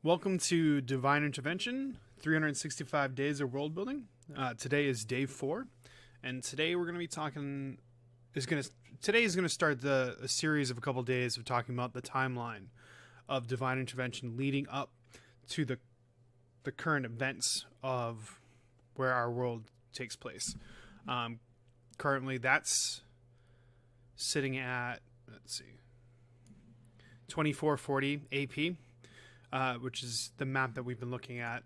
Welcome to Divine Intervention, 365 Days of World Building. Today is day 4, and today we're going to be talking. Today is going to start a series of a couple days of talking about the timeline of Divine Intervention leading up to the current events of where our world takes place. Currently, that's sitting at 2440 AP. Which is the map that we've been looking at,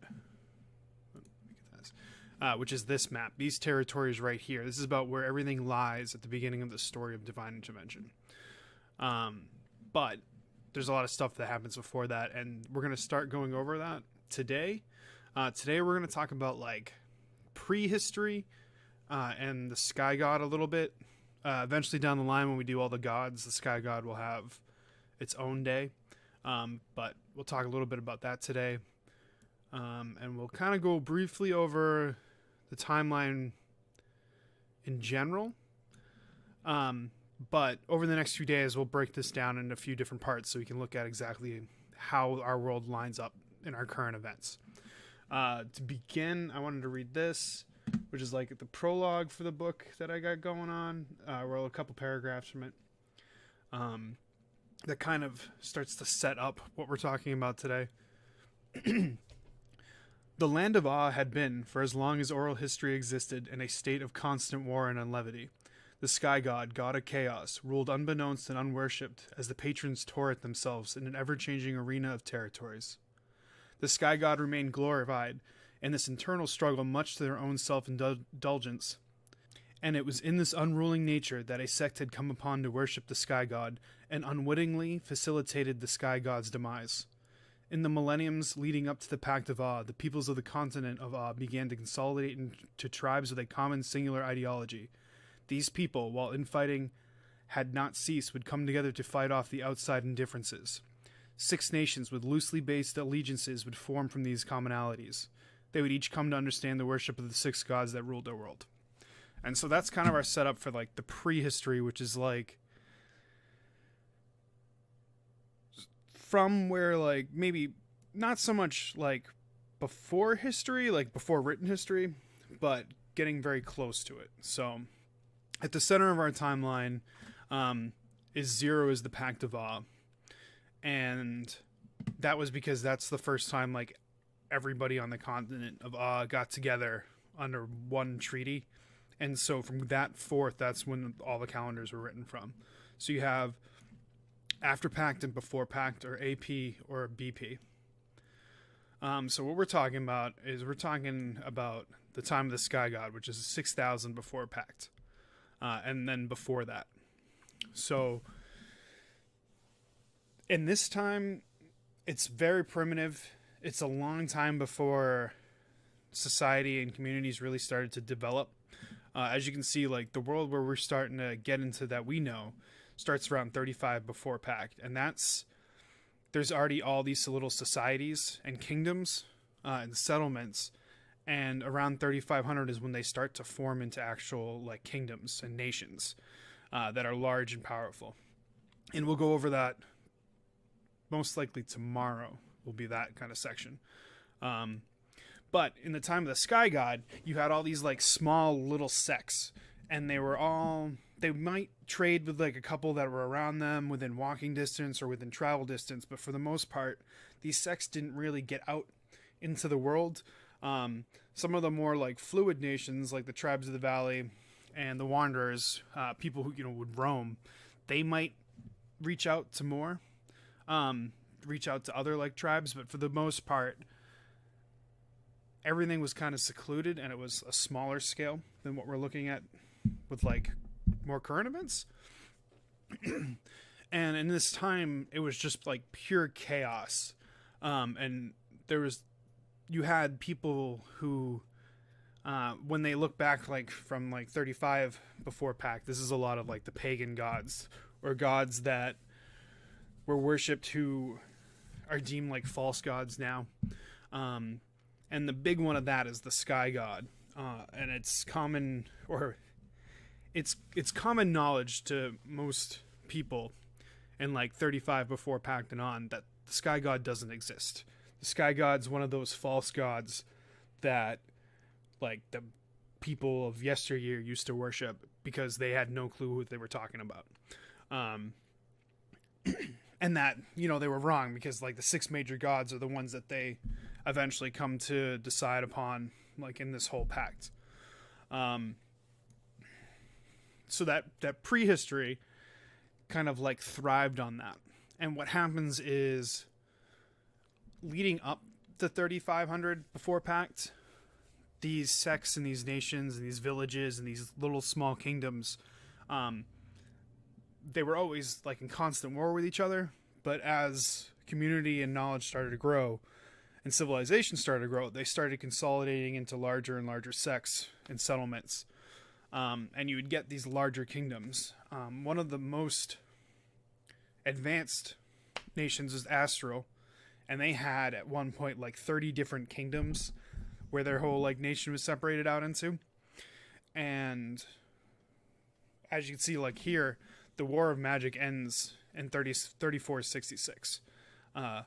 which is this map. These territories right here. This is about where everything lies at the beginning of the story of Divine Intervention. But there's a lot of stuff that happens before that, and we're going to start going over that today. Today we're going to talk about like prehistory and the Sky God a little bit. Eventually down the line, when we do all the gods, the Sky God will have its own day. But we'll talk a little bit about that today. And we'll kind of go briefly over the timeline in general. But over the next few days, we'll break this down into a few different parts so we can look at exactly how our world lines up in our current events. To begin, I wanted to read this, which is like the prologue for the book that I got going on. Wrote a couple paragraphs from it. That kind of starts to set up what we're talking about today. The land of Aa had been, for as long as oral history existed, in a state of constant war and unlevity. The Sky God, god of chaos, ruled unbeknownst and unworshipped as the patrons tore at themselves in an ever-changing arena of territories. The Sky God remained glorified in this internal struggle, much to their own self-indulgence. And it was in this unruling nature that a sect had come upon to worship the Sky God, and unwittingly facilitated the Sky God's demise. In the millenniums leading up to the Pact of Aa, the peoples of the continent of Aa began to consolidate into tribes with a common singular ideology. These people, while infighting had not ceased, would come together to fight off the outside indifferences. 6 nations with loosely based allegiances would form from these commonalities. They would each come to understand the worship of the 6 gods that ruled their world. And so that's kind of our setup for like the prehistory, which is like from where like maybe not so much like before history, like before written history, but getting very close to it. So at the center of our timeline is 0 is the Pact of Aa. And that was because that's the first time like everybody on the continent of Aa got together under one treaty. And so from that forth, that's when all the calendars were written from. So you have after Pact and before Pact, or AP or BP. So what we're talking about is we're talking about the time of the Sky God, which is 6,000 before Pact. And then before that. So in this time, it's very primitive. It's a long time before society and communities really started to develop. As you can see, like the world where we're starting to get into that we know starts around 35 before Pact. And there's already all these little societies and kingdoms and settlements. And around 3500 is when they start to form into actual like kingdoms and nations that are large and powerful. And we'll go over that most likely tomorrow will be that kind of section. But in the time of the Sky God, you had all these like small little sects, and they might trade with like a couple that were around them within walking distance or within travel distance. But for the most part, these sects didn't really get out into the world. Some of the more like fluid nations, like the tribes of the valley and the wanderers, people who, would roam, they might reach out to more, reach out to other like tribes. But for the most part, everything was kind of secluded, and it was a smaller scale than what we're looking at with like more current events. And in this time, it was just like pure chaos. And you had people who, when they look back like from like 35 before Pact, this is a lot of like the pagan gods or gods that were worshipped who are deemed like false gods now. And the big one of that is the Sky God. and it's common, or it's common knowledge to most people in like 35 before Pact and on, that the sky god doesn't exist. The sky god's one of those false gods that like the people of yesteryear used to worship because they had no clue what they were talking about. And that, you know, they were wrong, because like the 6 major gods are the ones that they eventually come to decide upon, like in this whole pact. So that prehistory kind of like thrived on that. And what happens is, leading up to 3500 before Pact, these sects and these nations and these villages and these little small kingdoms, they were always like in constant war with each other. But as community and knowledge started to grow and civilization started to grow, they started consolidating into larger and larger sects and settlements. And you would get these larger kingdoms. One of the most advanced nations was Astral, and they had at one point like 30 different kingdoms where their whole like nation was separated out into. And as you can see, like here, the War of Magic ends in 3466, and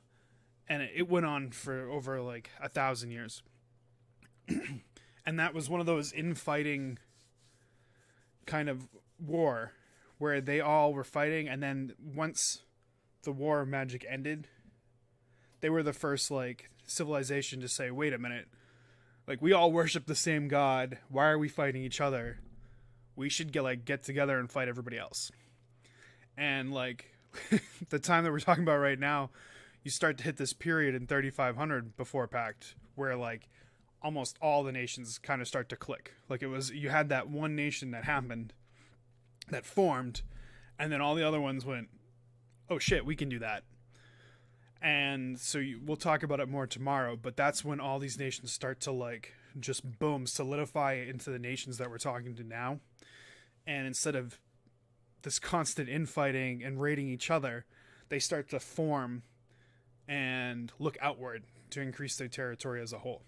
it went on for over like 1,000 years. And that was one of those infighting kind of war where they all were fighting, and then once the War of Magic ended, they were the first like civilization to say, wait a minute, like we all worship the same god, why are we fighting each other? We should get together and fight everybody else. And like the time that we're talking about right now, you start to hit this period in 3500 before Pact where like almost all the nations kind of start to click. Like it was, you had that one nation that happened, that formed, and then all the other ones went, oh shit, we can do that. And so we'll talk about it more tomorrow, but that's when all these nations start to like just boom, solidify into the nations that we're talking to now. And instead of this constant infighting and raiding each other, they start to form and look outward to increase their territory as a whole.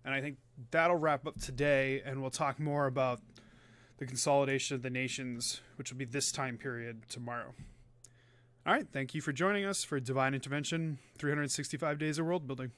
And I think that'll wrap up today, and we'll talk more about the consolidation of the nations, which will be this time period tomorrow. All right, thank you for joining us for Divine Intervention, 365 Days of World Building.